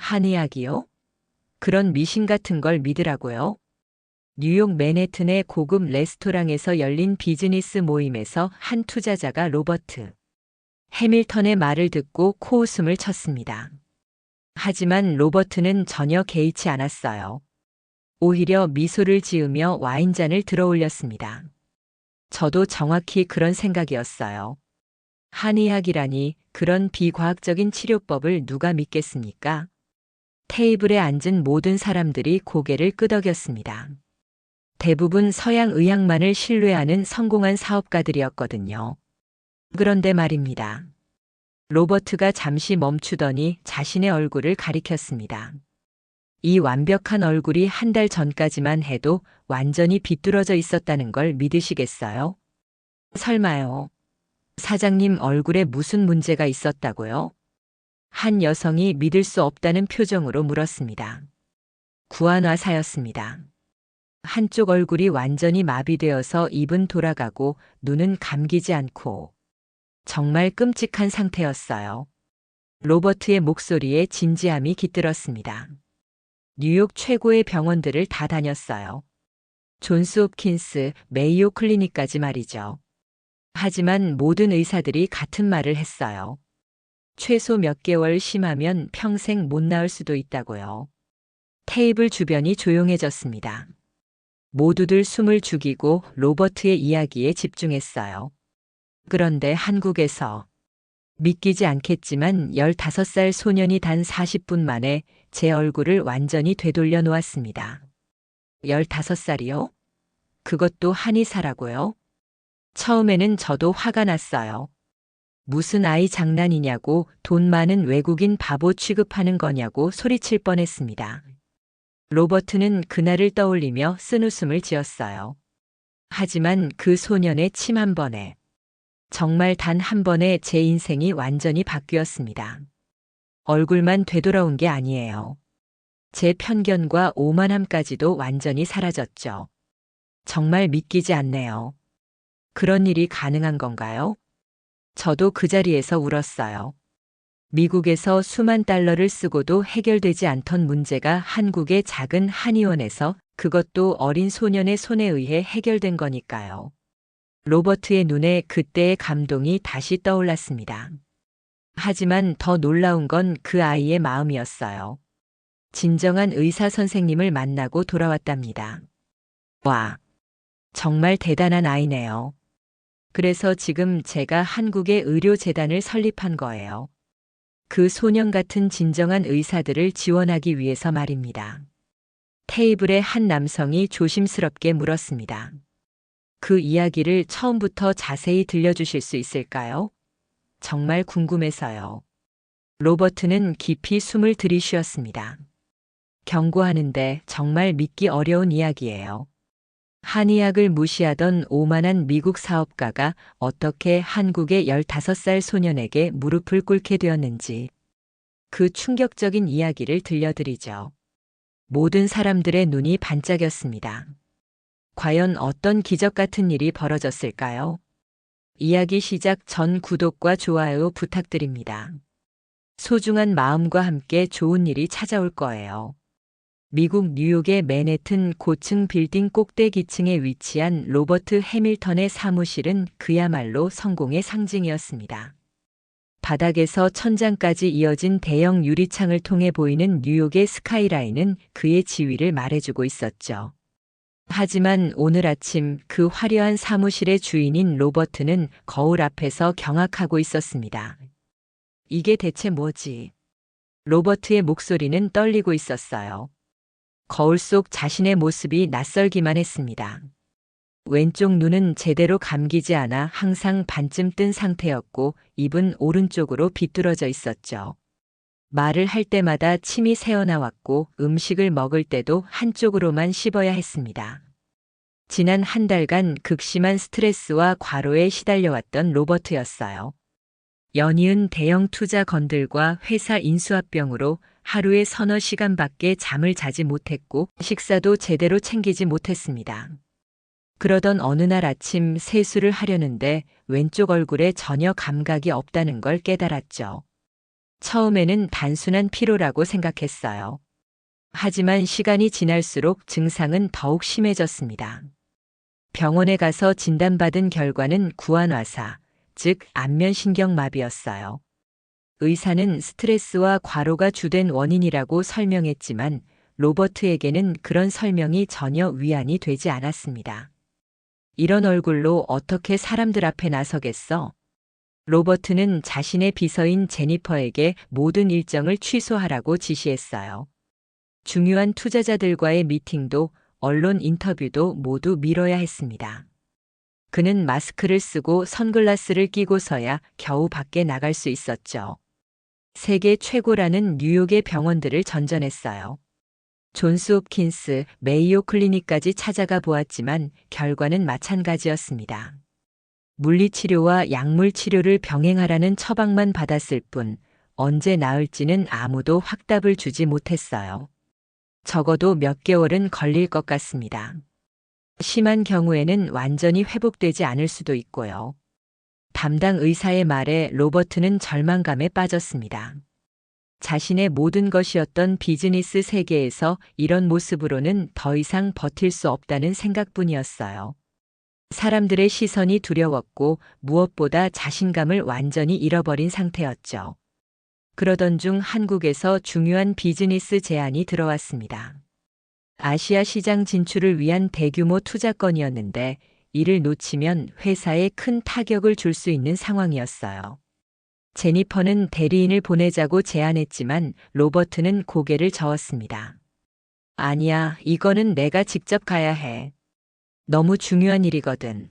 한 이야기요? 그런 미신 같은 걸 믿으라고요? 뉴욕 맨해튼의 고급 레스토랑에서 열린 비즈니스 모임에서 한 투자자가 로버트 해밀턴의 말을 듣고 코웃음을 쳤습니다. 하지만 로버트는 전혀 개의치 않았어요. 오히려 미소를 지으며 와인잔을 들어 올렸습니다. 저도 정확히 그런 생각이었어요. 한의학이라니 그런 비과학적인 치료법을 누가 믿겠습니까? 테이블에 앉은 모든 사람들이 고개를 끄덕였습니다. 대부분 서양 의학만을 신뢰하는 성공한 사업가들이었거든요. 그런데 말입니다. 로버트가 잠시 멈추더니 자신의 얼굴을 가리켰습니다. 이 완벽한 얼굴이 한 달 전까지만 해도 완전히 비뚤어져 있었다는 걸 믿으시겠어요? 설마요. 사장님 얼굴에 무슨 문제가 있었다고요? 한 여성이 믿을 수 없다는 표정으로 물었습니다. 구안화사였습니다. 한쪽 얼굴이 완전히 마비되어서 입은 돌아가고 눈은 감기지 않고 정말 끔찍한 상태였어요. 로버트의 목소리에 진지함이 깃들었습니다. 뉴욕 최고의 병원들을 다 다녔어요. 존스 홉킨스, 메이오 클리닉까지 말이죠. 하지만 모든 의사들이 같은 말을 했어요. 최소 몇 개월, 심하면 평생 못 나을 수도 있다고요. 테이블 주변이 조용해졌습니다. 모두들 숨을 죽이고 로버트의 이야기에 집중했어요. 그런데 한국에서 믿기지 않겠지만 15살 소년이 단 40분 만에 제 얼굴을 완전히 되돌려 놓았습니다. 15살이요? 그것도 한의사라고요? 처음에는 저도 화가 났어요. 무슨 아이 장난이냐고, 돈 많은 외국인 바보 취급하는 거냐고 소리칠 뻔했습니다. 로버트는 그날을 떠올리며 쓴웃음을 지었어요. 하지만 그 소년의 침 한 번에, 정말 단 한 번에 제 인생이 완전히 바뀌었습니다. 얼굴만 되돌아온 게 아니에요. 제 편견과 오만함까지도 완전히 사라졌죠. 정말 믿기지 않네요. 그런 일이 가능한 건가요? 저도 그 자리에서 울었어요. 미국에서 수만 달러를 쓰고도 해결되지 않던 문제가 한국의 작은 한의원에서, 그것도 어린 소년의 손에 의해 해결된 거니까요. 로버트의 눈에 그때의 감동이 다시 떠올랐습니다. 하지만 더 놀라운 건 그 아이의 마음이었어요. 진정한 의사 선생님을 만나고 돌아왔답니다. 와, 정말 대단한 아이네요. 그래서 지금 제가 한국의 의료재단을 설립한 거예요. 그 소년 같은 진정한 의사들을 지원하기 위해서 말입니다. 테이블의 한 남성이 조심스럽게 물었습니다. 그 이야기를 처음부터 자세히 들려주실 수 있을까요? 정말 궁금해서요. 로버트는 깊이 숨을 들이쉬었습니다. 경고하는데 정말 믿기 어려운 이야기예요. 한의학을 무시하던 오만한 미국 사업가가 어떻게 한국의 15살 소년에게 무릎을 꿇게 되었는지, 그 충격적인 이야기를 들려드리죠. 모든 사람들의 눈이 반짝였습니다. 과연 어떤 기적 같은 일이 벌어졌을까요? 이야기 시작 전 구독과 좋아요 부탁드립니다. 소중한 마음과 함께 좋은 일이 찾아올 거예요. 미국 뉴욕의 맨해튼 고층 빌딩 꼭대기층에 위치한 로버트 해밀턴의 사무실은 그야말로 성공의 상징이었습니다. 바닥에서 천장까지 이어진 대형 유리창을 통해 보이는 뉴욕의 스카이라인은 그의 지위를 말해주고 있었죠. 하지만 오늘 아침 그 화려한 사무실의 주인인 로버트는 거울 앞에서 경악하고 있었습니다. 이게 대체 뭐지? 로버트의 목소리는 떨리고 있었어요. 거울 속 자신의 모습이 낯설기만 했습니다. 왼쪽 눈은 제대로 감기지 않아 항상 반쯤 뜬 상태였고 입은 오른쪽으로 비뚤어져 있었죠. 말을 할 때마다 침이 새어나왔고 음식을 먹을 때도 한쪽으로만 씹어야 했습니다. 지난 한 달간 극심한 스트레스와 과로에 시달려왔던 로버트였어요. 연이은 대형 투자 건들과 회사 인수합병으로 하루에 서너 시간밖에 잠을 자지 못했고 식사도 제대로 챙기지 못했습니다. 그러던 어느 날 아침 세수를 하려는데 왼쪽 얼굴에 전혀 감각이 없다는 걸 깨달았죠. 처음에는 단순한 피로라고 생각했어요. 하지만 시간이 지날수록 증상은 더욱 심해졌습니다. 병원에 가서 진단받은 결과는 구안화사, 즉 안면신경마비였어요. 의사는 스트레스와 과로가 주된 원인이라고 설명했지만 로버트에게는 그런 설명이 전혀 위안이 되지 않았습니다. 이런 얼굴로 어떻게 사람들 앞에 나서겠어? 로버트는 자신의 비서인 제니퍼에게 모든 일정을 취소하라고 지시했어요. 중요한 투자자들과의 미팅도 언론 인터뷰도 모두 미뤄야 했습니다. 그는 마스크를 쓰고 선글라스를 끼고서야 겨우 밖에 나갈 수 있었죠. 세계 최고라는 뉴욕의 병원들을 전전했어요. 존스 홉킨스, 메이오 클리닉까지 찾아가 보았지만 결과는 마찬가지였습니다. 물리치료와 약물치료를 병행하라는 처방만 받았을 뿐 언제 나을지는 아무도 확답을 주지 못했어요. 적어도 몇 개월은 걸릴 것 같습니다. 심한 경우에는 완전히 회복되지 않을 수도 있고요. 담당 의사의 말에 로버트는 절망감에 빠졌습니다. 자신의 모든 것이었던 비즈니스 세계에서 이런 모습으로는 더 이상 버틸 수 없다는 생각뿐이었어요. 사람들의 시선이 두려웠고 무엇보다 자신감을 완전히 잃어버린 상태였죠. 그러던 중 한국에서 중요한 비즈니스 제안이 들어왔습니다. 아시아 시장 진출을 위한 대규모 투자건이었는데 이를 놓치면 회사에 큰 타격을 줄 수 있는 상황이었어요. 제니퍼는 대리인을 보내자고 제안했지만 로버트는 고개를 저었습니다. 아니야, 이거는 내가 직접 가야 해. 너무 중요한 일이거든.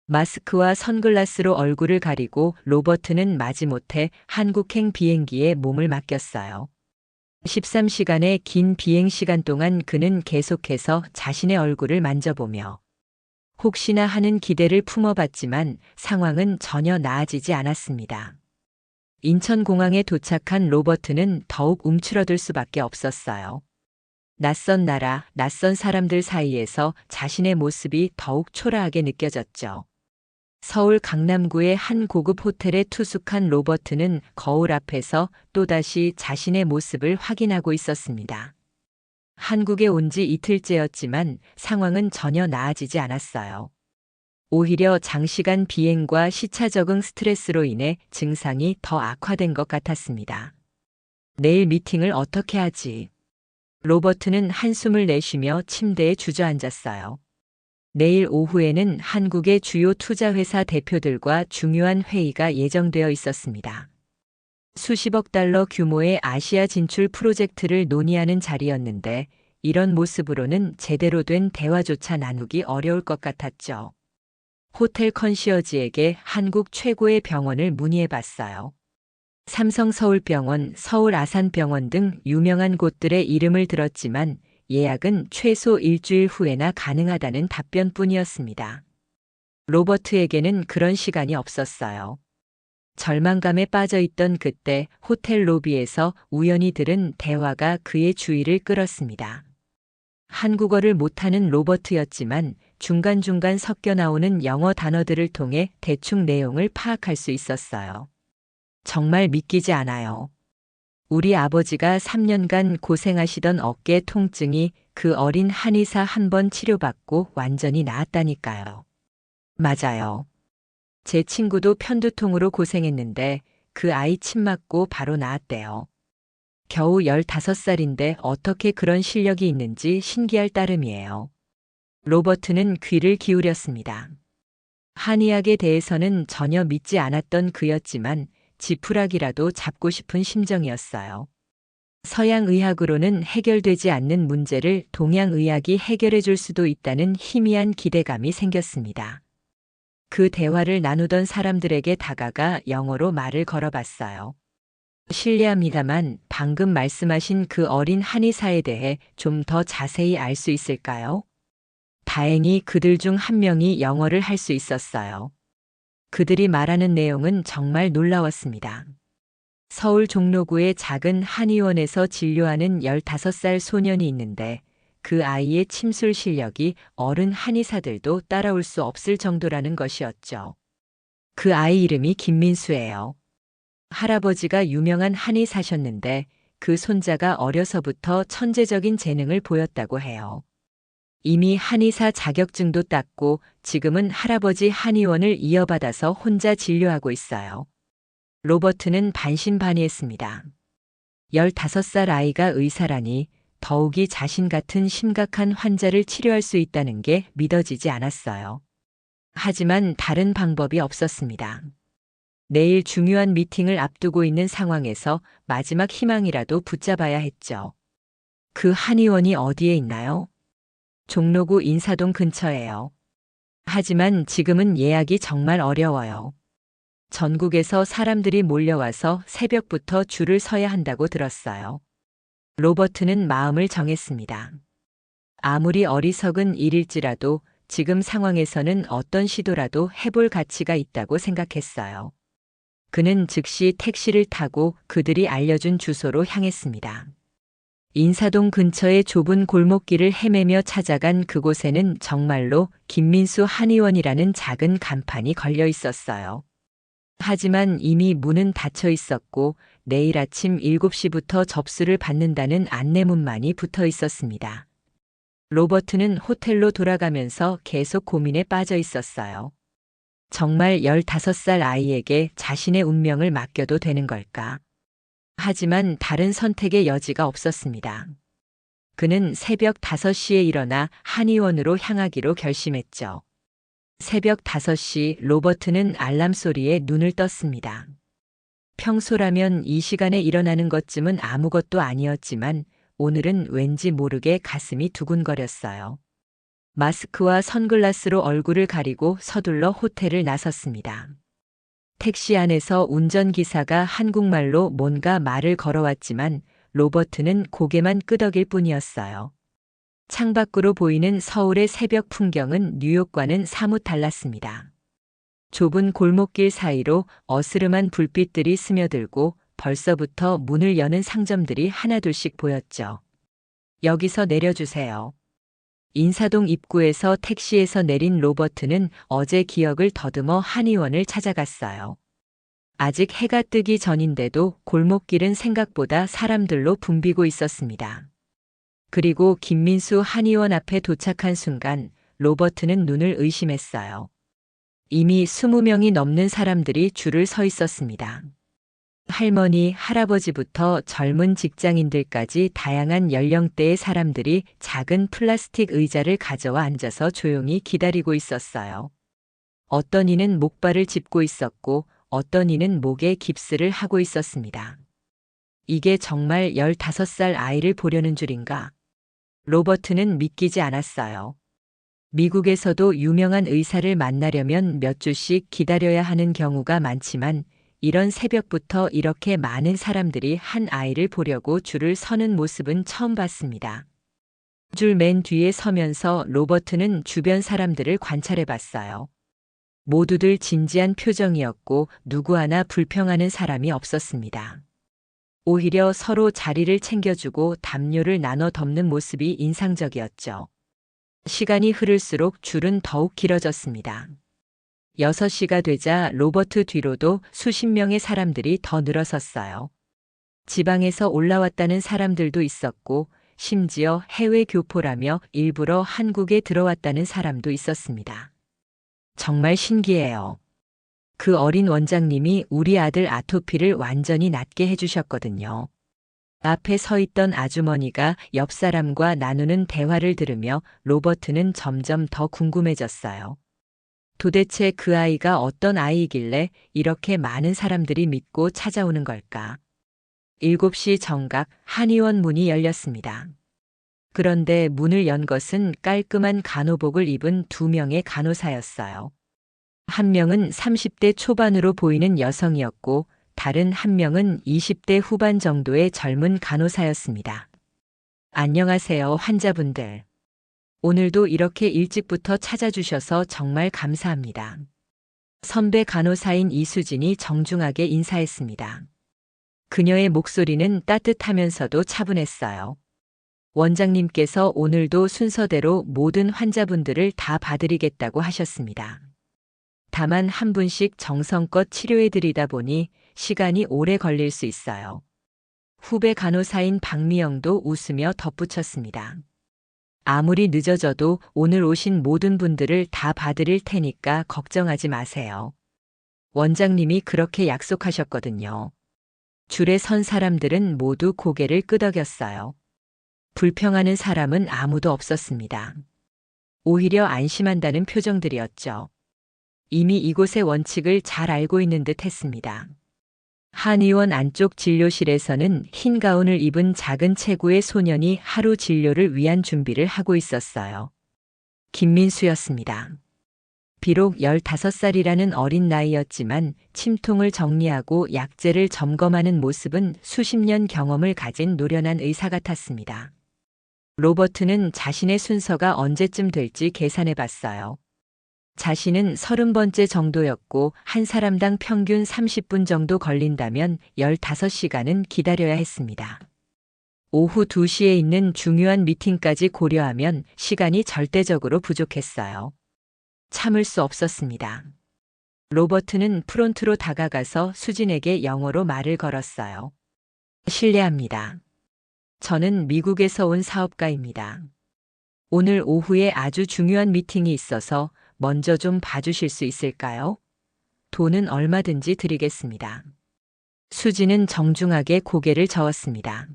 마스크와 선글라스로 얼굴을 가리고 로버트는 마지못해 한국행 비행기에 몸을 맡겼어요. 13시간의 긴 비행 시간 동안 그는 계속해서 자신의 얼굴을 만져보며 혹시나 하는 기대를 품어봤지만 상황은 전혀 나아지지 않았습니다. 인천공항에 도착한 로버트는 더욱 움츠러들 수밖에 없었어요. 낯선 나라, 낯선 사람들 사이에서 자신의 모습이 더욱 초라하게 느껴졌죠. 서울 강남구의 한 고급 호텔에 투숙한 로버트는 거울 앞에서 또다시 자신의 모습을 확인하고 있었습니다. 한국에 온 지 이틀째였지만 상황은 전혀 나아지지 않았어요. 오히려 장시간 비행과 시차 적응 스트레스로 인해 증상이 더 악화된 것 같았습니다. 내일 미팅을 어떻게 하지? 로버트는 한숨을 내쉬며 침대에 주저앉았어요. 내일 오후에는 한국의 주요 투자회사 대표들과 중요한 회의가 예정되어 있었습니다. 수십억 달러 규모의 아시아 진출 프로젝트를 논의하는 자리였는데 이런 모습으로는 제대로 된 대화조차 나누기 어려울 것 같았죠. 호텔 컨시어지에게 한국 최고의 병원을 문의해봤어요. 삼성 서울병원, 서울 아산병원 등 유명한 곳들의 이름을 들었지만 예약은 최소 일주일 후에나 가능하다는 답변뿐이었습니다. 로버트에게는 그런 시간이 없었어요. 절망감에 빠져있던 그때 호텔 로비에서 우연히 들은 대화가 그의 주의를 끌었습니다. 한국어를 못하는 로버트였지만 중간중간 섞여 나오는 영어 단어들을 통해 대충 내용을 파악할 수 있었어요. 정말 믿기지 않아요. 우리 아버지가 3년간 고생하시던 어깨 통증이 그 어린 한의사 한 번 치료받고 완전히 나았다니까요. 맞아요. 제 친구도 편두통으로 고생했는데 그 아이 침 맞고 바로 나았대요. 겨우 15살인데 어떻게 그런 실력이 있는지 신기할 따름이에요. 로버트는 귀를 기울였습니다. 한의학에 대해서는 전혀 믿지 않았던 그였지만 지푸라기라도 잡고 싶은 심정이었어요. 서양의학으로는 해결되지 않는 문제를 동양의학이 해결해 줄 수도 있다는 희미한 기대감이 생겼습니다. 그 대화를 나누던 사람들에게 다가가 영어로 말을 걸어봤어요. 실례합니다만 방금 말씀하신 그 어린 한의사에 대해 좀 더 자세히 알 수 있을까요? 다행히 그들 중 한 명이 영어를 할 수 있었어요. 그들이 말하는 내용은 정말 놀라웠습니다. 서울 종로구의 작은 한의원에서 진료하는 15살 소년이 있는데 그 아이의 침술 실력이 어른 한의사들도 따라올 수 없을 정도라는 것이었죠. 그 아이 이름이 김민수예요. 할아버지가 유명한 한의사셨는데 그 손자가 어려서부터 천재적인 재능을 보였다고 해요. 이미 한의사 자격증도 땄고 지금은 할아버지 한의원을 이어받아서 혼자 진료하고 있어요. 로버트는 반신반의했습니다. 15살 아이가 의사라니 더욱이 자신 같은 심각한 환자를 치료할 수 있다는 게 믿어지지 않았어요. 하지만 다른 방법이 없었습니다. 내일 중요한 미팅을 앞두고 있는 상황에서 마지막 희망이라도 붙잡아야 했죠. 그 한의원이 어디에 있나요? 종로구 인사동 근처예요. 하지만 지금은 예약이 정말 어려워요. 전국에서 사람들이 몰려와서 새벽부터 줄을 서야 한다고 들었어요. 로버트는 마음을 정했습니다. 아무리 어리석은 일일지라도 지금 상황에서는 어떤 시도라도 해볼 가치가 있다고 생각했어요. 그는 즉시 택시를 타고 그들이 알려준 주소로 향했습니다. 인사동 근처의 좁은 골목길을 헤매며 찾아간 그곳에는 정말로 김민수 한의원이라는 작은 간판이 걸려 있었어요. 하지만 이미 문은 닫혀 있었고 내일 아침 7시부터 접수를 받는다는 안내문만이 붙어 있었습니다. 로버트는 호텔로 돌아가면서 계속 고민에 빠져 있었어요. 정말 15살 아이에게 자신의 운명을 맡겨도 되는 걸까? 하지만 다른 선택의 여지가 없었습니다. 그는 새벽 5시에 일어나 한의원으로 향하기로 결심했죠. 새벽 5시 로버트는 알람 소리에 눈을 떴습니다. 평소라면 이 시간에 일어나는 것쯤은 아무것도 아니었지만 오늘은 왠지 모르게 가슴이 두근거렸어요. 마스크와 선글라스로 얼굴을 가리고 서둘러 호텔을 나섰습니다. 택시 안에서 운전기사가 한국말로 뭔가 말을 걸어왔지만 로버트는 고개만 끄덕일 뿐이었어요. 창밖으로 보이는 서울의 새벽 풍경은 뉴욕과는 사뭇 달랐습니다. 좁은 골목길 사이로 어스름한 불빛들이 스며들고 벌써부터 문을 여는 상점들이 하나둘씩 보였죠. 여기서 내려주세요. 인사동 입구에서 택시에서 내린 로버트는 어제 기억을 더듬어 한의원을 찾아갔어요. 아직 해가 뜨기 전인데도 골목길은 생각보다 사람들로 붐비고 있었습니다. 그리고 김민수 한의원 앞에 도착한 순간 로버트는 눈을 의심했어요. 이미 20명이 넘는 사람들이 줄을 서 있었습니다. 할머니, 할아버지부터 젊은 직장인들까지 다양한 연령대의 사람들이 작은 플라스틱 의자를 가져와 앉아서 조용히 기다리고 있었어요. 어떤 이는 목발을 짚고 있었고 어떤 이는 목에 깁스를 하고 있었습니다. 이게 정말 15살 아이를 보려는 줄인가? 로버트는 믿기지 않았어요. 미국에서도 유명한 의사를 만나려면 몇 주씩 기다려야 하는 경우가 많지만 이런 새벽부터 이렇게 많은 사람들이 한 아이를 보려고 줄을 서는 모습은 처음 봤습니다. 줄 맨 뒤에 서면서 로버트는 주변 사람들을 관찰해 봤어요. 모두들 진지한 표정이었고 누구 하나 불평하는 사람이 없었습니다. 오히려 서로 자리를 챙겨주고 담요를 나눠 덮는 모습이 인상적이었죠. 시간이 흐를수록 줄은 더욱 길어졌습니다. 6시가 되자 로버트 뒤로도 수십 명의 사람들이 더 늘어섰어요. 지방에서 올라왔다는 사람들도 있었고 심지어 해외 교포라며 일부러 한국에 들어왔다는 사람도 있었습니다. 정말 신기해요. 그 어린 원장님이 우리 아들 아토피를 완전히 낫게 해주셨거든요. 앞에 서 있던 아주머니가 옆 사람과 나누는 대화를 들으며 로버트는 점점 더 궁금해졌어요. 도대체 그 아이가 어떤 아이이길래 이렇게 많은 사람들이 믿고 찾아오는 걸까? 7시 정각 한의원 문이 열렸습니다. 그런데 문을 연 것은 깔끔한 간호복을 입은 2명의 간호사였어요. 한 명은 30대 초반으로 보이는 여성이었고 다른 한 명은 20대 후반 정도의 젊은 간호사였습니다. 안녕하세요, 환자분들. 오늘도 이렇게 일찍부터 찾아주셔서 정말 감사합니다. 선배 간호사인 이수진이 정중하게 인사했습니다. 그녀의 목소리는 따뜻하면서도 차분했어요. 원장님께서 오늘도 순서대로 모든 환자분들을 다 봐드리겠다고 하셨습니다. 다만 한 분씩 정성껏 치료해드리다 보니 시간이 오래 걸릴 수 있어요. 후배 간호사인 박미영도 웃으며 덧붙였습니다. 아무리 늦어져도 오늘 오신 모든 분들을 다 봐드릴 테니까 걱정하지 마세요. 원장님이 그렇게 약속하셨거든요. 줄에 선 사람들은 모두 고개를 끄덕였어요. 불평하는 사람은 아무도 없었습니다. 오히려 안심한다는 표정들이었죠. 이미 이곳의 원칙을 잘 알고 있는 듯 했습니다. 한 의원 안쪽 진료실에서는 흰 가운을 입은 작은 체구의 소년이 하루 진료를 위한 준비를 하고 있었어요. 김민수였습니다. 비록 15살이라는 어린 나이였지만 침통을 정리하고 약재를 점검하는 모습은 수십 년 경험을 가진 노련한 의사 같았습니다. 로버트는 자신의 순서가 언제쯤 될지 계산해 봤어요. 자신은 30번째 정도였고 한 사람당 평균 30분 정도 걸린다면 15시간은 기다려야 했습니다. 오후 2시에 있는 중요한 미팅까지 고려하면 시간이 절대적으로 부족했어요. 참을 수 없었습니다. 로버트는 프론트로 다가가서 수진에게 영어로 말을 걸었어요. 실례합니다. 저는 미국에서 온 사업가입니다. 오늘 오후에 아주 중요한 미팅이 있어서 먼저 좀 봐주실 수 있을까요? 돈은 얼마든지 드리겠습니다. 수진은 정중하게 고개를 저었습니다.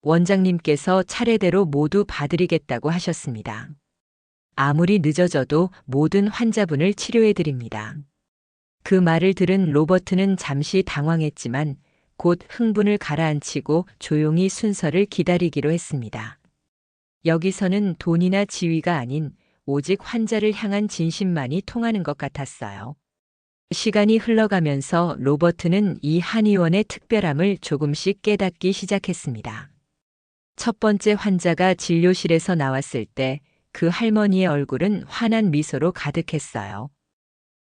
원장님께서 차례대로 모두 봐드리겠다고 하셨습니다. 아무리 늦어져도 모든 환자분을 치료해 드립니다. 그 말을 들은 로버트는 잠시 당황했지만 곧 흥분을 가라앉히고 조용히 순서를 기다리기로 했습니다. 여기서는 돈이나 지위가 아닌 오직 환자를 향한 진심만이 통하는 것 같았어요. 시간이 흘러가면서 로버트는 이 한의원의 특별함을 조금씩 깨닫기 시작했습니다. 첫 번째 환자가 진료실에서 나왔을 때 그 할머니의 얼굴은 환한 미소로 가득했어요.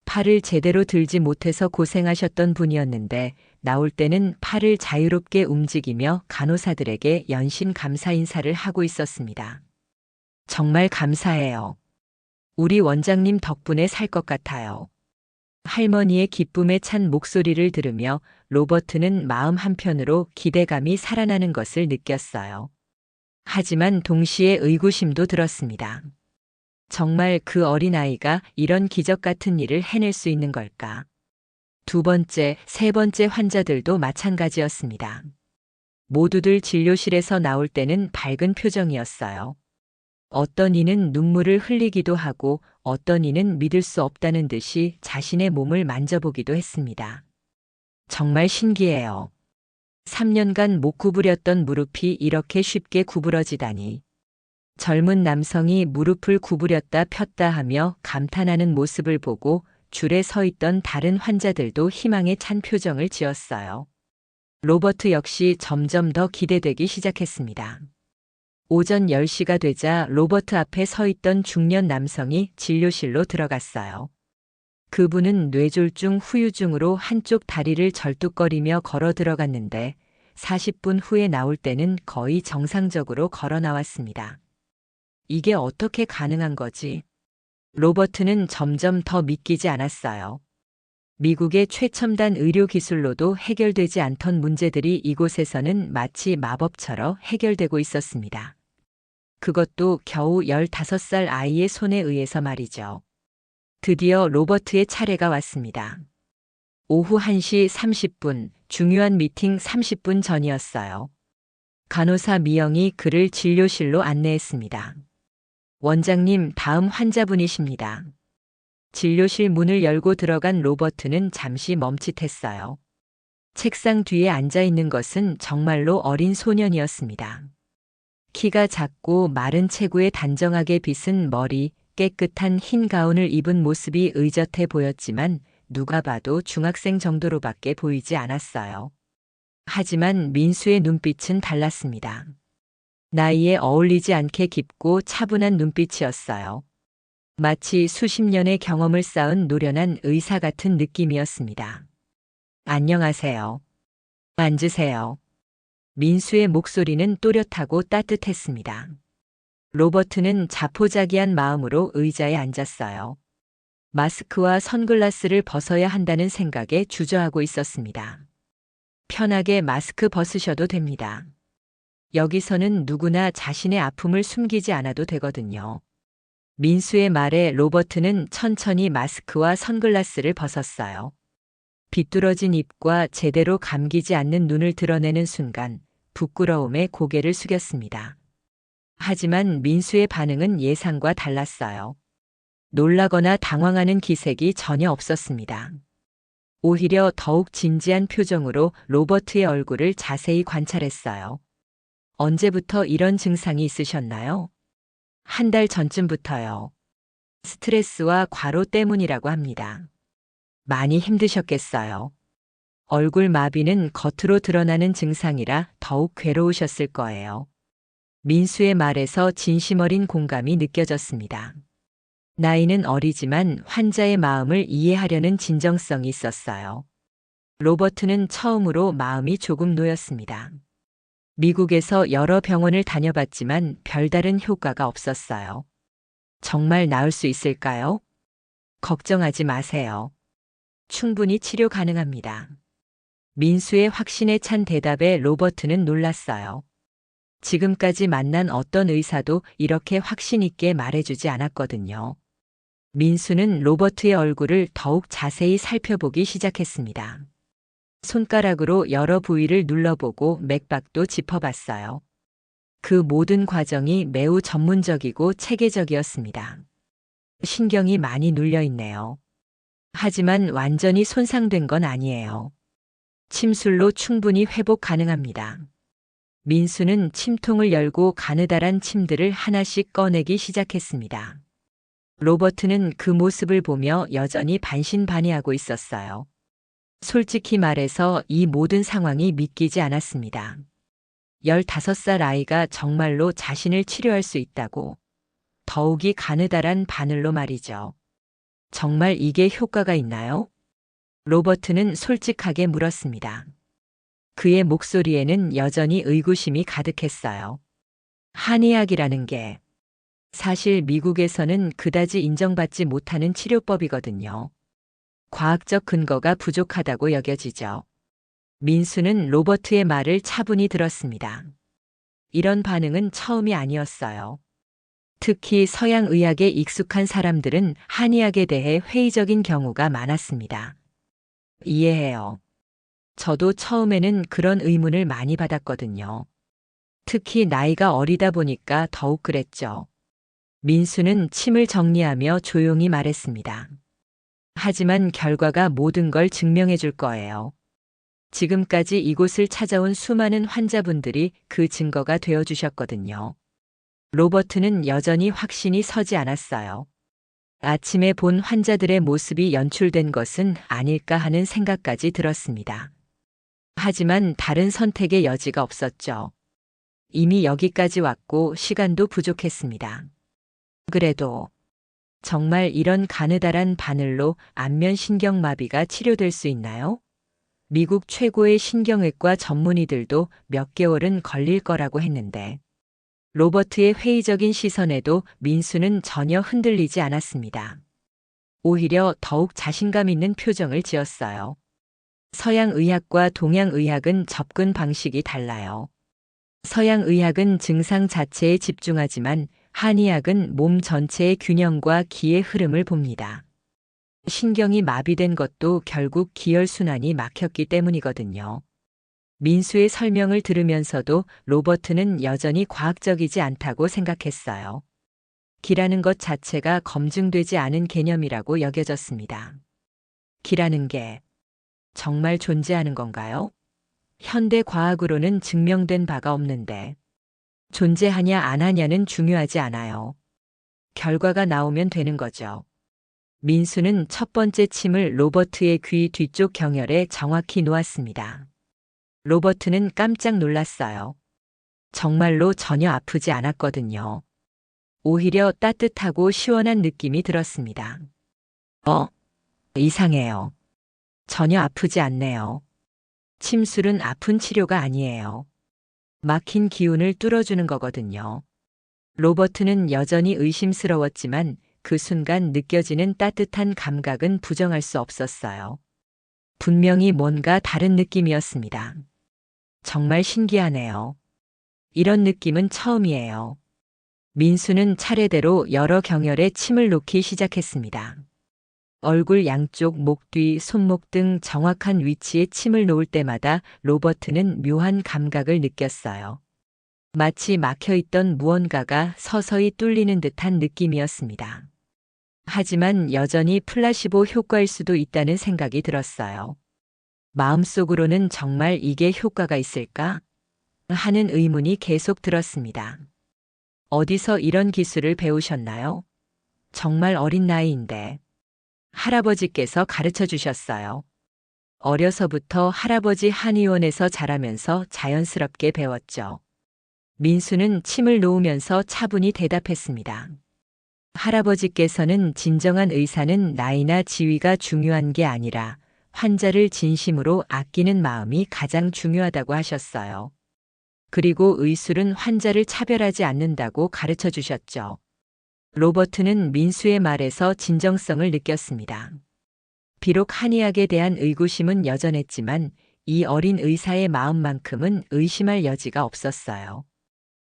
팔을 제대로 들지 못해서 고생하셨던 분이었는데 나올 때는 팔을 자유롭게 움직이며 간호사들에게 연신 감사 인사를 하고 있었습니다. 정말 감사해요. 우리 원장님 덕분에 살 것 같아요. 할머니의 기쁨에 찬 목소리를 들으며 로버트는 마음 한편으로 기대감이 살아나는 것을 느꼈어요. 하지만 동시에 의구심도 들었습니다. 정말 그 어린아이가 이런 기적 같은 일을 해낼 수 있는 걸까? 두 번째, 세 번째 환자들도 마찬가지였습니다. 모두들 진료실에서 나올 때는 밝은 표정이었어요. 어떤 이는 눈물을 흘리기도 하고 어떤 이는 믿을 수 없다는 듯이 자신의 몸을 만져보기도 했습니다. 정말 신기해요. 3년간 못 구부렸던 무릎이 이렇게 쉽게 구부러지다니. 젊은 남성이 무릎을 구부렸다 폈다 하며 감탄하는 모습을 보고 줄에 서 있던 다른 환자들도 희망에 찬 표정을 지었어요. 로버트 역시 점점 더 기대되기 시작했습니다. 오전 10시가 되자 로버트 앞에 서 있던 중년 남성이 진료실로 들어갔어요. 그분은 뇌졸중 후유증으로 한쪽 다리를 절뚝거리며 걸어 들어갔는데 40분 후에 나올 때는 거의 정상적으로 걸어 나왔습니다. 이게 어떻게 가능한 거지? 로버트는 점점 더 믿기지 않았어요. 미국의 최첨단 의료 기술로도 해결되지 않던 문제들이 이곳에서는 마치 마법처럼 해결되고 있었습니다. 그것도 겨우 15살 아이의 손에 의해서 말이죠. 드디어 로버트의 차례가 왔습니다. 오후 1시 30분, 중요한 미팅 30분 전이었어요. 간호사 미영이 그를 진료실로 안내했습니다. 원장님, 다음 환자분이십니다. 진료실 문을 열고 들어간 로버트는 잠시 멈칫했어요. 책상 뒤에 앉아 있는 것은 정말로 어린 소년이었습니다. 키가 작고 마른 체구에 단정하게 빗은 머리, 깨끗한 흰 가운을 입은 모습이 의젓해 보였지만 누가 봐도 중학생 정도로밖에 보이지 않았어요. 하지만 민수의 눈빛은 달랐습니다. 나이에 어울리지 않게 깊고 차분한 눈빛이었어요. 마치 수십 년의 경험을 쌓은 노련한 의사 같은 느낌이었습니다. 안녕하세요. 앉으세요. 민수의 목소리는 또렷하고 따뜻했습니다. 로버트는 자포자기한 마음으로 의자에 앉았어요. 마스크와 선글라스를 벗어야 한다는 생각에 주저하고 있었습니다. 편하게 마스크 벗으셔도 됩니다. 여기서는 누구나 자신의 아픔을 숨기지 않아도 되거든요. 민수의 말에 로버트는 천천히 마스크와 선글라스를 벗었어요. 비뚤어진 입과 제대로 감기지 않는 눈을 드러내는 순간 부끄러움에 고개를 숙였습니다. 하지만 민수의 반응은 예상과 달랐어요. 놀라거나 당황하는 기색이 전혀 없었습니다. 오히려 더욱 진지한 표정으로 로버트의 얼굴을 자세히 관찰했어요. 언제부터 이런 증상이 있으셨나요? 한 달 전쯤부터요. 스트레스와 과로 때문이라고 합니다. 많이 힘드셨겠어요. 얼굴 마비는 겉으로 드러나는 증상이라 더욱 괴로우셨을 거예요. 민수의 말에서 진심 어린 공감이 느껴졌습니다. 나이는 어리지만 환자의 마음을 이해하려는 진정성이 있었어요. 로버트는 처음으로 마음이 조금 놓였습니다. 미국에서 여러 병원을 다녀봤지만 별다른 효과가 없었어요. 정말 나을 수 있을까요? 걱정하지 마세요. 충분히 치료 가능합니다. 민수의 확신에 찬 대답에 로버트는 놀랐어요. 지금까지 만난 어떤 의사도 이렇게 확신 있게 말해주지 않았거든요. 민수는 로버트의 얼굴을 더욱 자세히 살펴보기 시작했습니다. 손가락으로 여러 부위를 눌러보고 맥박도 짚어봤어요. 그 모든 과정이 매우 전문적이고 체계적이었습니다. 신경이 많이 눌려있네요. 하지만 완전히 손상된 건 아니에요. 침술로 충분히 회복 가능합니다. 민수는 침통을 열고 가느다란 침들을 하나씩 꺼내기 시작했습니다. 로버트는 그 모습을 보며 여전히 반신반의하고 있었어요. 솔직히 말해서 이 모든 상황이 믿기지 않았습니다. 15살 아이가 정말로 자신을 치료할 수 있다고. 더욱이 가느다란 바늘로 말이죠. 정말 이게 효과가 있나요? 로버트는 솔직하게 물었습니다. 그의 목소리에는 여전히 의구심이 가득했어요. 한의학이라는 게 사실 미국에서는 그다지 인정받지 못하는 치료법이거든요. 과학적 근거가 부족하다고 여겨지죠. 민수는 로버트의 말을 차분히 들었습니다. 이런 반응은 처음이 아니었어요. 특히 서양 의학에 익숙한 사람들은 한의학에 대해 회의적인 경우가 많았습니다. 이해해요. 저도 처음에는 그런 의문을 많이 받았거든요. 특히 나이가 어리다 보니까 더욱 그랬죠. 민수는 침을 정리하며 조용히 말했습니다. 하지만 결과가 모든 걸 증명해 줄 거예요. 지금까지 이곳을 찾아온 수많은 환자분들이 그 증거가 되어 주셨거든요. 로버트는 여전히 확신이 서지 않았어요. 아침에 본 환자들의 모습이 연출된 것은 아닐까 하는 생각까지 들었습니다. 하지만 다른 선택의 여지가 없었죠. 이미 여기까지 왔고 시간도 부족했습니다. 그래도 정말 이런 가느다란 바늘로 안면 신경마비가 치료될 수 있나요? 미국 최고의 신경외과 전문의들도 몇 개월은 걸릴 거라고 했는데 로버트의 회의적인 시선에도 민수는 전혀 흔들리지 않았습니다. 오히려 더욱 자신감 있는 표정을 지었어요. 서양 의학과 동양 의학은 접근 방식이 달라요. 서양 의학은 증상 자체에 집중하지만 한의학은 몸 전체의 균형과 기의 흐름을 봅니다. 신경이 마비된 것도 결국 기혈순환이 막혔기 때문이거든요. 민수의 설명을 들으면서도 로버트는 여전히 과학적이지 않다고 생각했어요. 기라는 것 자체가 검증되지 않은 개념이라고 여겨졌습니다. 기라는 게 정말 존재하는 건가요? 현대 과학으로는 증명된 바가 없는데 존재하냐 안 하냐는 중요하지 않아요. 결과가 나오면 되는 거죠. 민수는 첫 번째 침을 로버트의 귀 뒤쪽 경혈에 정확히 놓았습니다. 로버트는 깜짝 놀랐어요. 정말로 전혀 아프지 않았거든요. 오히려 따뜻하고 시원한 느낌이 들었습니다. 이상해요. 전혀 아프지 않네요. 침술은 아픈 치료가 아니에요. 막힌 기운을 뚫어주는 거거든요. 로버트는 여전히 의심스러웠지만 그 순간 느껴지는 따뜻한 감각은 부정할 수 없었어요. 분명히 뭔가 다른 느낌이었습니다. 정말 신기하네요. 이런 느낌은 처음이에요. 민수는 차례대로 여러 경혈에 침을 놓기 시작했습니다. 얼굴 양쪽, 목 뒤, 손목 등 정확한 위치에 침을 놓을 때마다 로버트는 묘한 감각을 느꼈어요. 마치 막혀있던 무언가가 서서히 뚫리는 듯한 느낌이었습니다. 하지만 여전히 플라시보 효과일 수도 있다는 생각이 들었어요. 마음속으로는 정말 이게 효과가 있을까? 하는 의문이 계속 들었습니다. 어디서 이런 기술을 배우셨나요? 정말 어린 나이인데. 할아버지께서 가르쳐 주셨어요. 어려서부터 할아버지 한의원에서 자라면서 자연스럽게 배웠죠. 민수는 침을 놓으면서 차분히 대답했습니다. 할아버지께서는 진정한 의사는 나이나 지위가 중요한 게 아니라 환자를 진심으로 아끼는 마음이 가장 중요하다고 하셨어요. 그리고 의술은 환자를 차별하지 않는다고 가르쳐 주셨죠. 로버트는 민수의 말에서 진정성을 느꼈습니다. 비록 한의학에 대한 의구심은 여전했지만 이 어린 의사의 마음만큼은 의심할 여지가 없었어요.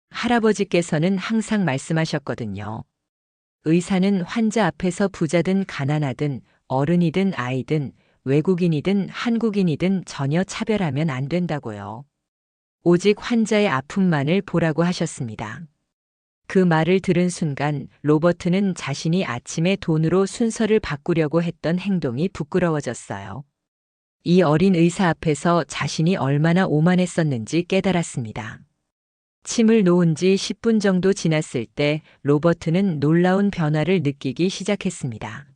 할아버지께서는 항상 말씀하셨거든요. 의사는 환자 앞에서 부자든 가난하든 어른이든 아이든 외국인이든 한국인이든 전혀 차별하면 안 된다고요. 오직 환자의 아픔만을 보라고 하셨습니다. 그 말을 들은 순간 로버트는 자신이 아침에 돈으로 순서를 바꾸려고 했던 행동이 부끄러워졌어요. 이 어린 의사 앞에서 자신이 얼마나 오만했었는지 깨달았습니다. 침을 놓은 지 10분 정도 지났을 때 로버트는 놀라운 변화를 느끼기 시작했습니다.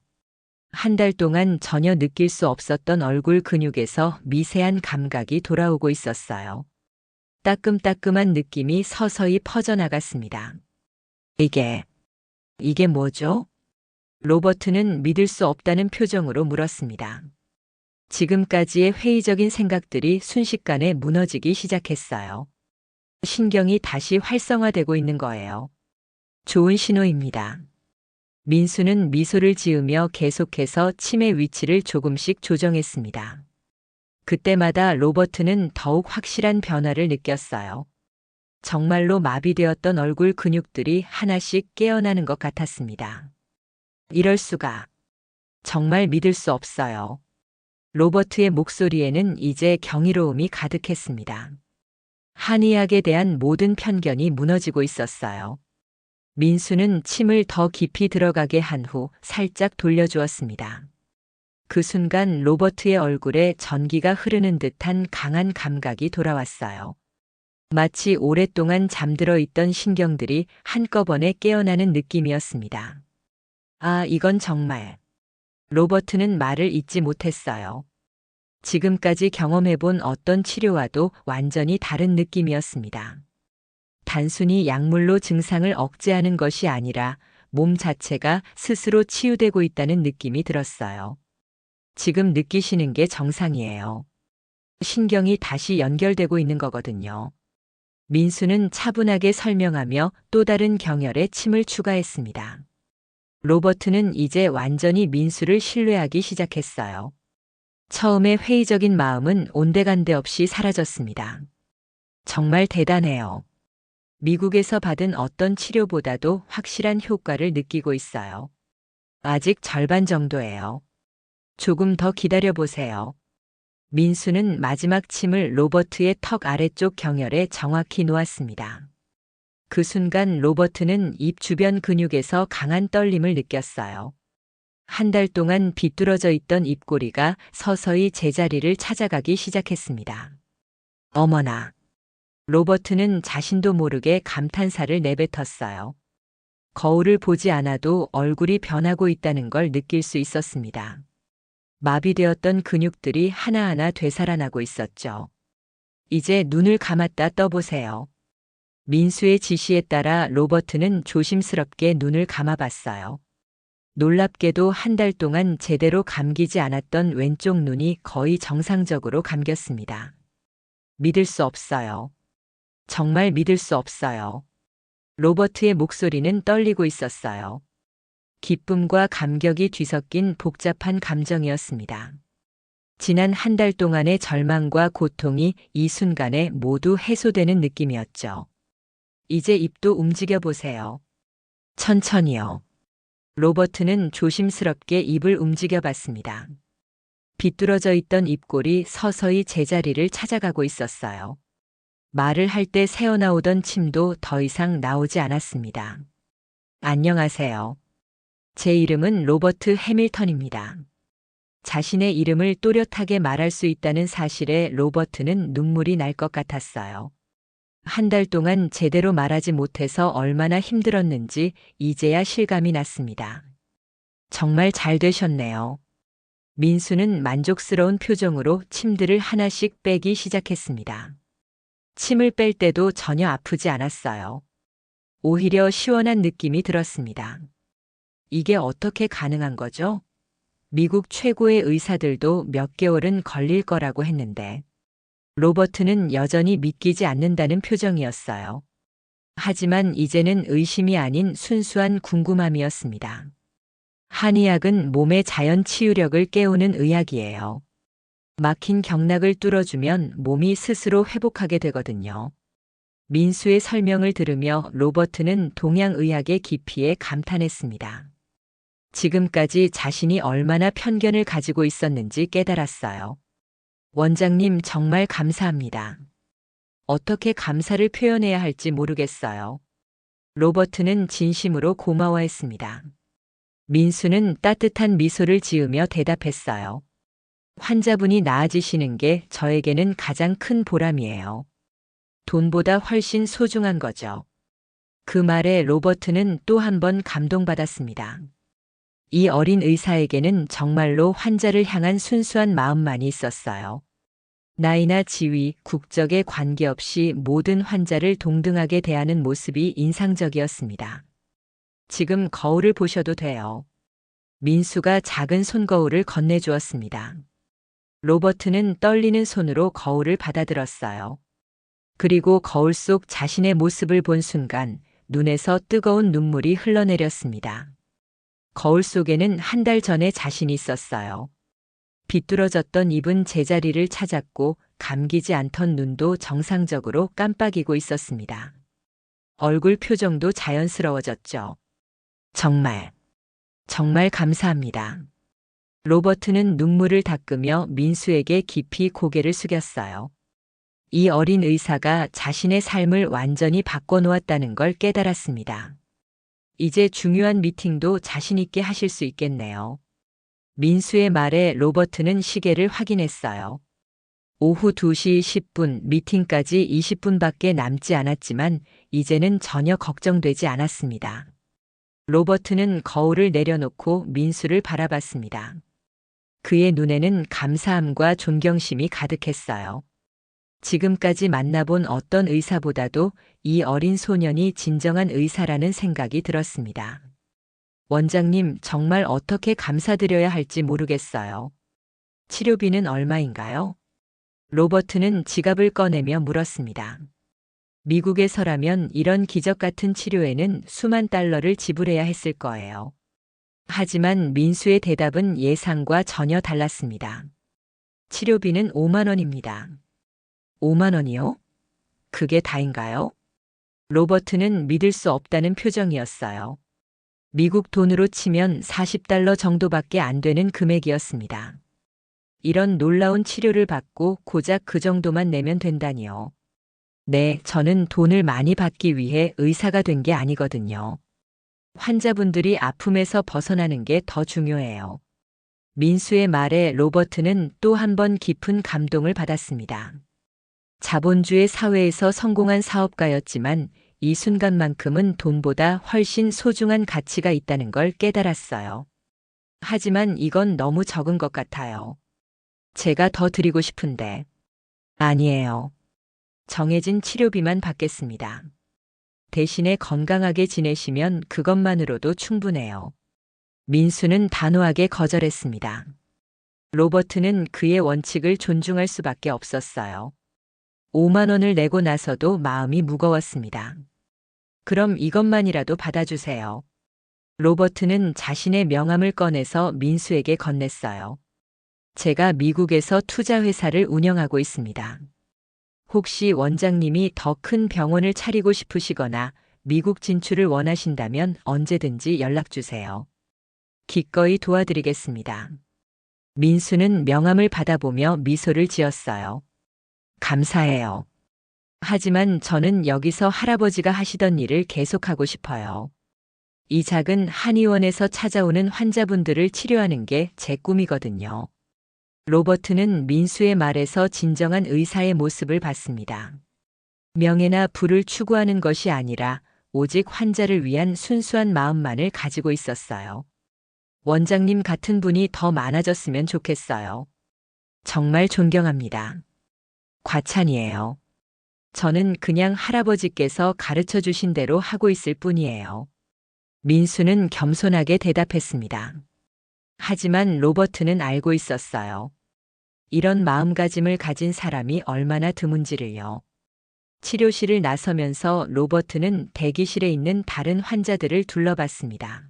한 달 동안 전혀 느낄 수 없었던 얼굴 근육에서 미세한 감각이 돌아오고 있었어요. 따끔따끔한 느낌이 서서히 퍼져나갔습니다. 이게 뭐죠? 로버트는 믿을 수 없다는 표정으로 물었습니다. 지금까지의 회의적인 생각들이 순식간에 무너지기 시작했어요. 신경이 다시 활성화되고 있는 거예요. 좋은 신호입니다. 민수는 미소를 지으며 계속해서 침의 위치를 조금씩 조정했습니다. 그때마다 로버트는 더욱 확실한 변화를 느꼈어요. 정말로 마비되었던 얼굴 근육들이 하나씩 깨어나는 것 같았습니다. 이럴 수가. 정말 믿을 수 없어요. 로버트의 목소리에는 이제 경이로움이 가득했습니다. 한의학에 대한 모든 편견이 무너지고 있었어요. 민수는 침을 더 깊이 들어가게 한 후 살짝 돌려주었습니다. 그 순간 로버트의 얼굴에 전기가 흐르는 듯한 강한 감각이 돌아왔어요. 마치 오랫동안 잠들어 있던 신경들이 한꺼번에 깨어나는 느낌이었습니다. 아, 이건 정말. 로버트는 말을 잇지 못했어요. 지금까지 경험해본 어떤 치료와도 완전히 다른 느낌이었습니다. 단순히 약물로 증상을 억제하는 것이 아니라 몸 자체가 스스로 치유되고 있다는 느낌이 들었어요. 지금 느끼시는 게 정상이에요. 신경이 다시 연결되고 있는 거거든요. 민수는 차분하게 설명하며 또 다른 경혈에 침을 추가했습니다. 로버트는 이제 완전히 민수를 신뢰하기 시작했어요. 처음에 회의적인 마음은 온데간데 없이 사라졌습니다. 정말 대단해요. 미국에서 받은 어떤 치료보다도 확실한 효과를 느끼고 있어요. 아직 절반 정도예요. 조금 더 기다려 보세요. 민수는 마지막 침을 로버트의 턱 아래쪽 경혈에 정확히 놓았습니다. 그 순간 로버트는 입 주변 근육에서 강한 떨림을 느꼈어요. 한 달 동안 비뚤어져 있던 입꼬리가 서서히 제자리를 찾아가기 시작했습니다. 어머나! 로버트는 자신도 모르게 감탄사를 내뱉었어요. 거울을 보지 않아도 얼굴이 변하고 있다는 걸 느낄 수 있었습니다. 마비되었던 근육들이 하나하나 되살아나고 있었죠. 이제 눈을 감았다 떠보세요. 민수의 지시에 따라 로버트는 조심스럽게 눈을 감아봤어요. 놀랍게도 한 달 동안 제대로 감기지 않았던 왼쪽 눈이 거의 정상적으로 감겼습니다. 믿을 수 없어요. 정말 믿을 수 없어요. 로버트의 목소리는 떨리고 있었어요. 기쁨과 감격이 뒤섞인 복잡한 감정이었습니다. 지난 한 달 동안의 절망과 고통이 이 순간에 모두 해소되는 느낌이었죠. 이제 입도 움직여 보세요. 천천히요. 로버트는 조심스럽게 입을 움직여 봤습니다. 비뚤어져 있던 입꼬리 서서히 제자리를 찾아가고 있었어요. 말을 할 때 새어나오던 침도 더 이상 나오지 않았습니다. 안녕하세요. 제 이름은 로버트 해밀턴입니다. 자신의 이름을 또렷하게 말할 수 있다는 사실에 로버트는 눈물이 날 것 같았어요. 한 달 동안 제대로 말하지 못해서 얼마나 힘들었는지 이제야 실감이 났습니다. 정말 잘 되셨네요. 민수는 만족스러운 표정으로 침들을 하나씩 빼기 시작했습니다. 침을 뺄 때도 전혀 아프지 않았어요. 오히려 시원한 느낌이 들었습니다. 이게 어떻게 가능한 거죠? 미국 최고의 의사들도 몇 개월은 걸릴 거라고 했는데, 로버트는 여전히 믿기지 않는다는 표정이었어요. 하지만 이제는 의심이 아닌 순수한 궁금함이었습니다. 한의학은 몸의 자연 치유력을 깨우는 의학이에요. 막힌 경락을 뚫어주면 몸이 스스로 회복하게 되거든요. 민수의 설명을 들으며 로버트는 동양의학의 깊이에 감탄했습니다. 지금까지 자신이 얼마나 편견을 가지고 있었는지 깨달았어요. 원장님 정말 감사합니다. 어떻게 감사를 표현해야 할지 모르겠어요. 로버트는 진심으로 고마워했습니다. 민수는 따뜻한 미소를 지으며 대답했어요. 환자분이 나아지시는 게 저에게는 가장 큰 보람이에요. 돈보다 훨씬 소중한 거죠. 그 말에 로버트는 또 한 번 감동받았습니다. 이 어린 의사에게는 정말로 환자를 향한 순수한 마음만이 있었어요. 나이나 지위, 국적에 관계없이 모든 환자를 동등하게 대하는 모습이 인상적이었습니다. 지금 거울을 보셔도 돼요. 민수가 작은 손거울을 건네주었습니다. 로버트는 떨리는 손으로 거울을 받아들었어요. 그리고 거울 속 자신의 모습을 본 순간 눈에서 뜨거운 눈물이 흘러내렸습니다. 거울 속에는 한 달 전에 자신이 있었어요. 비뚤어졌던 입은 제자리를 찾았고 감기지 않던 눈도 정상적으로 깜빡이고 있었습니다. 얼굴 표정도 자연스러워졌죠. 정말 감사합니다. 로버트는 눈물을 닦으며 민수에게 깊이 고개를 숙였어요. 이 어린 의사가 자신의 삶을 완전히 바꿔놓았다는 걸 깨달았습니다. 이제 중요한 미팅도 자신 있게 하실 수 있겠네요. 민수의 말에 로버트는 시계를 확인했어요. 오후 2시 10분, 미팅까지 20분밖에 남지 않았지만 이제는 전혀 걱정되지 않았습니다. 로버트는 거울을 내려놓고 민수를 바라봤습니다. 그의 눈에는 감사함과 존경심이 가득했어요. 지금까지 만나본 어떤 의사보다도 이 어린 소년이 진정한 의사라는 생각이 들었습니다. 원장님, 정말 어떻게 감사드려야 할지 모르겠어요. 치료비는 얼마인가요? 로버트는 지갑을 꺼내며 물었습니다. 미국에서라면 이런 기적 같은 치료에는 수만 달러를 지불해야 했을 거예요. 하지만 민수의 대답은 예상과 전혀 달랐습니다. 치료비는 5만 원입니다. 5만 원이요? 그게 다인가요? 로버트는 믿을 수 없다는 표정이었어요. 미국 돈으로 치면 40달러 정도밖에 안 되는 금액이었습니다. 이런 놀라운 치료를 받고 고작 그 정도만 내면 된다니요. 네, 저는 돈을 많이 받기 위해 의사가 된 게 아니거든요. 환자분들이 아픔에서 벗어나는 게 더 중요해요. 민수의 말에 로버트는 또 한 번 깊은 감동을 받았습니다. 자본주의 사회에서 성공한 사업가였지만 이 순간만큼은 돈보다 훨씬 소중한 가치가 있다는 걸 깨달았어요. 하지만 이건 너무 적은 것 같아요. 제가 더 드리고 싶은데. 아니에요. 정해진 치료비만 받겠습니다. 대신에 건강하게 지내시면 그것만으로도 충분해요. 민수는 단호하게 거절했습니다. 로버트는 그의 원칙을 존중할 수밖에 없었어요. 5만 원을 내고 나서도 마음이 무거웠습니다. 그럼 이것만이라도 받아주세요. 로버트는 자신의 명함을 꺼내서 민수에게 건넸어요. 제가 미국에서 투자회사를 운영하고 있습니다. 혹시 원장님이 더 큰 병원을 차리고 싶으시거나 미국 진출을 원하신다면 언제든지 연락 주세요. 기꺼이 도와드리겠습니다. 민수는 명함을 받아보며 미소를 지었어요. 감사해요. 하지만 저는 여기서 할아버지가 하시던 일을 계속하고 싶어요. 이 작은 한의원에서 찾아오는 환자분들을 치료하는 게 제 꿈이거든요. 로버트는 민수의 말에서 진정한 의사의 모습을 봤습니다. 명예나 부를 추구하는 것이 아니라 오직 환자를 위한 순수한 마음만을 가지고 있었어요. 원장님 같은 분이 더 많아졌으면 좋겠어요. 정말 존경합니다. 과찬이에요. 저는 그냥 할아버지께서 가르쳐 주신 대로 하고 있을 뿐이에요. 민수는 겸손하게 대답했습니다. 하지만 로버트는 알고 있었어요. 이런 마음가짐을 가진 사람이 얼마나 드문지를요. 치료실을 나서면서 로버트는 대기실에 있는 다른 환자들을 둘러봤습니다.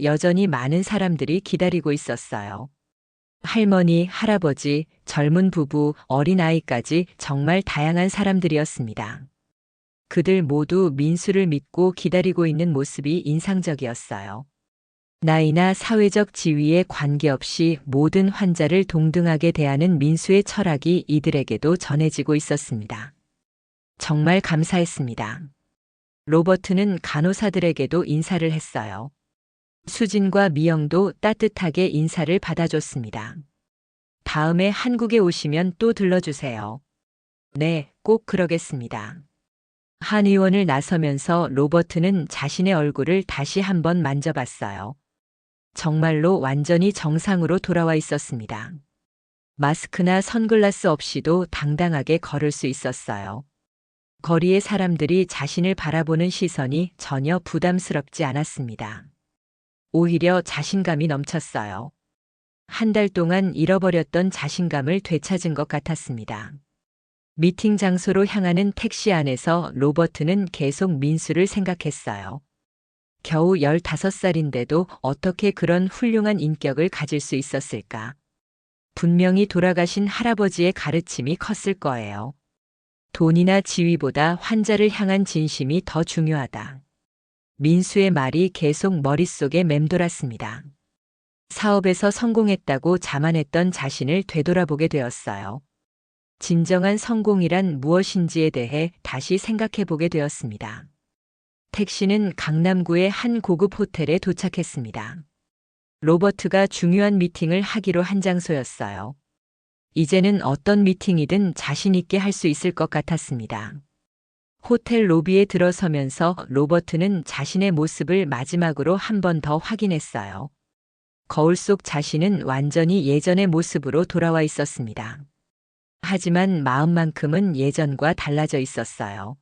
여전히 많은 사람들이 기다리고 있었어요. 할머니, 할아버지, 젊은 부부, 어린아이까지 정말 다양한 사람들이었습니다. 그들 모두 민수를 믿고 기다리고 있는 모습이 인상적이었어요. 나이나 사회적 지위에 관계없이 모든 환자를 동등하게 대하는 민수의 철학이 이들에게도 전해지고 있었습니다. 정말 감사했습니다. 로버트는 간호사들에게도 인사를 했어요. 수진과 미영도 따뜻하게 인사를 받아줬습니다. 다음에 한국에 오시면 또 들러주세요. 네, 꼭 그러겠습니다. 한의원을 나서면서 로버트는 자신의 얼굴을 다시 한번 만져봤어요. 정말로 완전히 정상으로 돌아와 있었습니다. 마스크나 선글라스 없이도 당당하게 걸을 수 있었어요. 거리의 사람들이 자신을 바라보는 시선이 전혀 부담스럽지 않았습니다. 오히려 자신감이 넘쳤어요. 한 달 동안 잃어버렸던 자신감을 되찾은 것 같았습니다. 미팅 장소로 향하는 택시 안에서 로버트는 계속 민수를 생각했어요. 겨우 15살인데도 어떻게 그런 훌륭한 인격을 가질 수 있었을까? 분명히 돌아가신 할아버지의 가르침이 컸을 거예요. 돈이나 지위보다 환자를 향한 진심이 더 중요하다. 민수의 말이 계속 머릿속에 맴돌았습니다. 사업에서 성공했다고 자만했던 자신을 되돌아보게 되었어요. 진정한 성공이란 무엇인지에 대해 다시 생각해 보게 되었습니다. 택시는 강남구의 한 고급 호텔에 도착했습니다. 로버트가 중요한 미팅을 하기로 한 장소였어요. 이제는 어떤 미팅이든 자신 있게 할 수 있을 것 같았습니다. 호텔 로비에 들어서면서 로버트는 자신의 모습을 마지막으로 한 번 더 확인했어요. 거울 속 자신은 완전히 예전의 모습으로 돌아와 있었습니다. 하지만 마음만큼은 예전과 달라져 있었어요.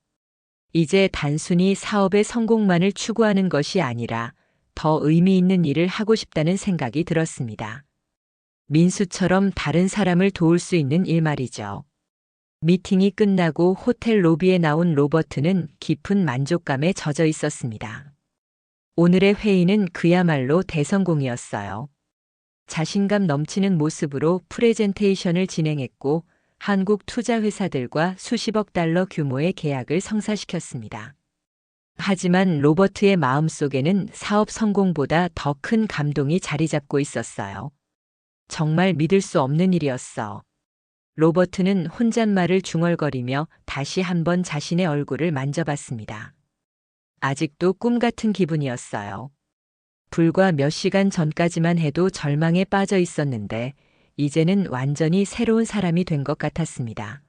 이제 단순히 사업의 성공만을 추구하는 것이 아니라 더 의미 있는 일을 하고 싶다는 생각이 들었습니다. 민수처럼 다른 사람을 도울 수 있는 일 말이죠. 미팅이 끝나고 호텔 로비에 나온 로버트는 깊은 만족감에 젖어 있었습니다. 오늘의 회의는 그야말로 대성공이었어요. 자신감 넘치는 모습으로 프레젠테이션을 진행했고 한국 투자회사들과 수십억 달러 규모의 계약을 성사시켰습니다. 하지만 로버트의 마음속에는 사업 성공보다 더 큰 감동이 자리 잡고 있었어요. 정말 믿을 수 없는 일이었어. 로버트는 혼잣말을 중얼거리며 다시 한번 자신의 얼굴을 만져봤습니다. 아직도 꿈 같은 기분이었어요. 불과 몇 시간 전까지만 해도 절망에 빠져 있었는데 이제는 완전히 새로운 사람이 된 것 같았습니다.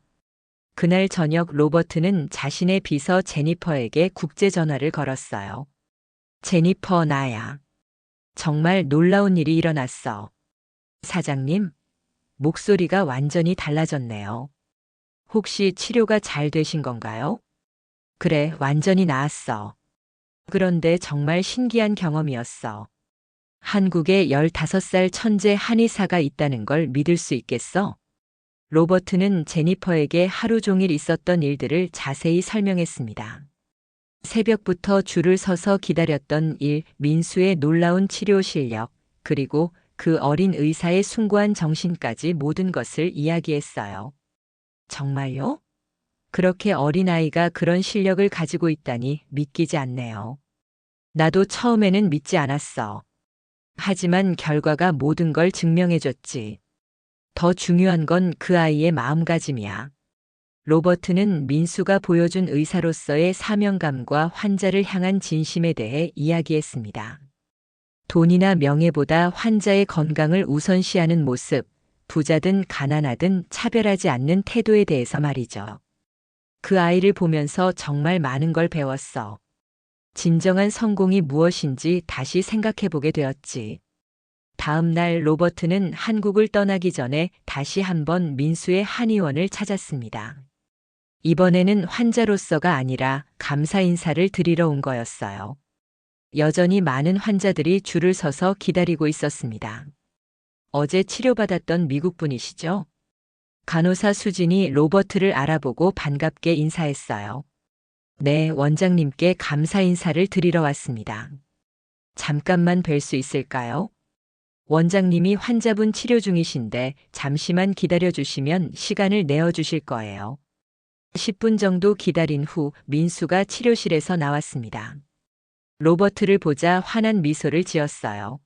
그날 저녁 로버트는 자신의 비서 제니퍼에게 국제 전화를 걸었어요. 제니퍼, 나야. 정말 놀라운 일이 일어났어. 사장님, 목소리가 완전히 달라졌네요. 혹시 치료가 잘 되신 건가요? 그래, 완전히 나았어. 그런데 정말 신기한 경험이었어. 한국에 15살 천재 한의사가 있다는 걸 믿을 수 있겠어? 로버트는 제니퍼에게 하루 종일 있었던 일들을 자세히 설명했습니다. 새벽부터 줄을 서서 기다렸던 일, 민수의 놀라운 치료 실력, 그리고 그 어린 의사의 숭고한 정신까지 모든 것을 이야기했어요. 정말요? 그렇게 어린아이가 그런 실력을 가지고 있다니 믿기지 않네요. 나도 처음에는 믿지 않았어. 하지만 결과가 모든 걸 증명해줬지. 더 중요한 건 그 아이의 마음가짐이야. 로버트는 민수가 보여준 의사로서의 사명감과 환자를 향한 진심에 대해 이야기했습니다. 돈이나 명예보다 환자의 건강을 우선시하는 모습, 부자든 가난하든 차별하지 않는 태도에 대해서 말이죠. 그 아이를 보면서 정말 많은 걸 배웠어. 진정한 성공이 무엇인지 다시 생각해보게 되었지. 다음 날 로버트는 한국을 떠나기 전에 다시 한번 민수의 한의원을 찾았습니다. 이번에는 환자로서가 아니라 감사 인사를 드리러 온 거였어요. 여전히 많은 환자들이 줄을 서서 기다리고 있었습니다. 어제 치료받았던 미국 분이시죠? 간호사 수진이 로버트를 알아보고 반갑게 인사했어요. 네, 원장님께 감사 인사를 드리러 왔습니다. 잠깐만 뵐 수 있을까요? 원장님이 환자분 치료 중이신데 잠시만 기다려 주시면 시간을 내어 주실 거예요. 10분 정도 기다린 후 민수가 치료실에서 나왔습니다. 로버트를 보자 환한 미소를 지었어요.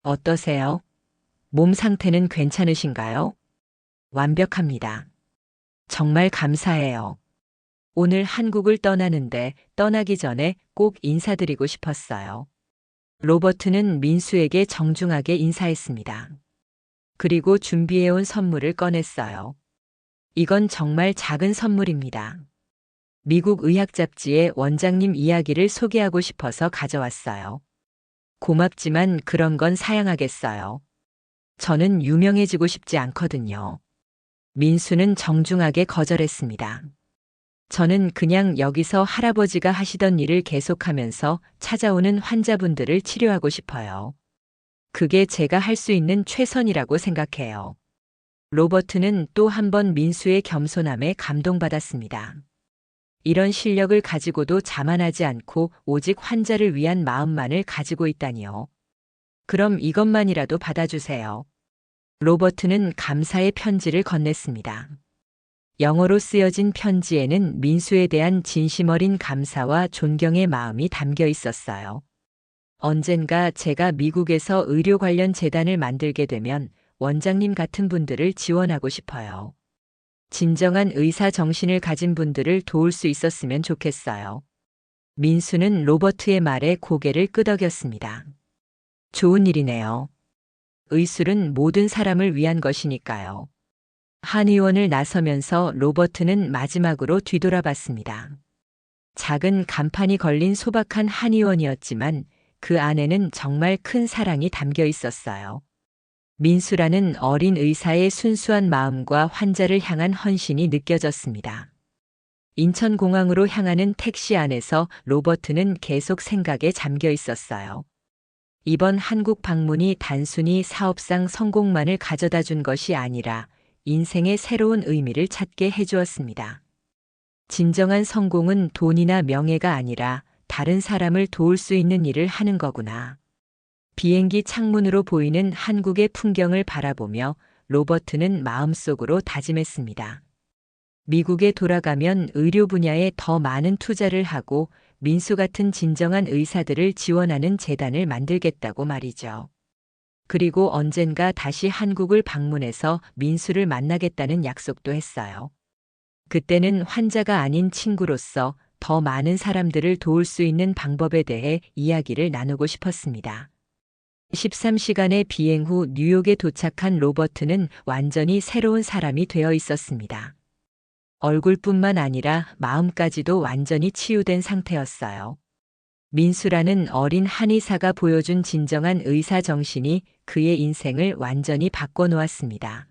어떠세요? 몸 상태는 괜찮으신가요? 완벽합니다. 정말 감사해요. 오늘 한국을 떠나는데 떠나기 전에 꼭 인사드리고 싶었어요. 로버트는 민수에게 정중하게 인사했습니다. 그리고 준비해온 선물을 꺼냈어요. 이건 정말 작은 선물입니다. 미국 의학 잡지에 원장님 이야기를 소개하고 싶어서 가져왔어요. 고맙지만 그런 건 사양하겠어요. 저는 유명해지고 싶지 않거든요. 민수는 정중하게 거절했습니다. 저는 그냥 여기서 할아버지가 하시던 일을 계속하면서 찾아오는 환자분들을 치료하고 싶어요. 그게 제가 할 수 있는 최선이라고 생각해요. 로버트는 또 한 번 민수의 겸손함에 감동받았습니다. 이런 실력을 가지고도 자만하지 않고 오직 환자를 위한 마음만을 가지고 있다니요. 그럼 이것만이라도 받아주세요. 로버트는 감사의 편지를 건넸습니다. 영어로 쓰여진 편지에는 민수에 대한 진심 어린 감사와 존경의 마음이 담겨 있었어요. 언젠가 제가 미국에서 의료 관련 재단을 만들게 되면 원장님 같은 분들을 지원하고 싶어요. 진정한 의사 정신을 가진 분들을 도울 수 있었으면 좋겠어요. 민수는 로버트의 말에 고개를 끄덕였습니다. 좋은 일이네요. 의술은 모든 사람을 위한 것이니까요. 한의원을 나서면서 로버트는 마지막으로 뒤돌아봤습니다. 작은 간판이 걸린 소박한 한의원이었지만 그 안에는 정말 큰 사랑이 담겨 있었어요. 민수라는 어린 의사의 순수한 마음과 환자를 향한 헌신이 느껴졌습니다. 인천공항으로 향하는 택시 안에서 로버트는 계속 생각에 잠겨 있었어요. 이번 한국 방문이 단순히 사업상 성공만을 가져다 준 것이 아니라 인생의 새로운 의미를 찾게 해주었습니다. 진정한 성공은 돈이나 명예가 아니라 다른 사람을 도울 수 있는 일을 하는 거구나. 비행기 창문으로 보이는 한국의 풍경을 바라보며 로버트는 마음속으로 다짐했습니다. 미국에 돌아가면 의료 분야에 더 많은 투자를 하고 민수 같은 진정한 의사들을 지원하는 재단을 만들겠다고 말이죠. 그리고 언젠가 다시 한국을 방문해서 민수를 만나겠다는 약속도 했어요. 그때는 환자가 아닌 친구로서 더 많은 사람들을 도울 수 있는 방법에 대해 이야기를 나누고 싶었습니다. 13시간의 비행 후 뉴욕에 도착한 로버트는 완전히 새로운 사람이 되어 있었습니다. 얼굴뿐만 아니라 마음까지도 완전히 치유된 상태였어요. 민수라는 어린 한의사가 보여준 진정한 의사 정신이 그의 인생을 완전히 바꿔놓았습니다.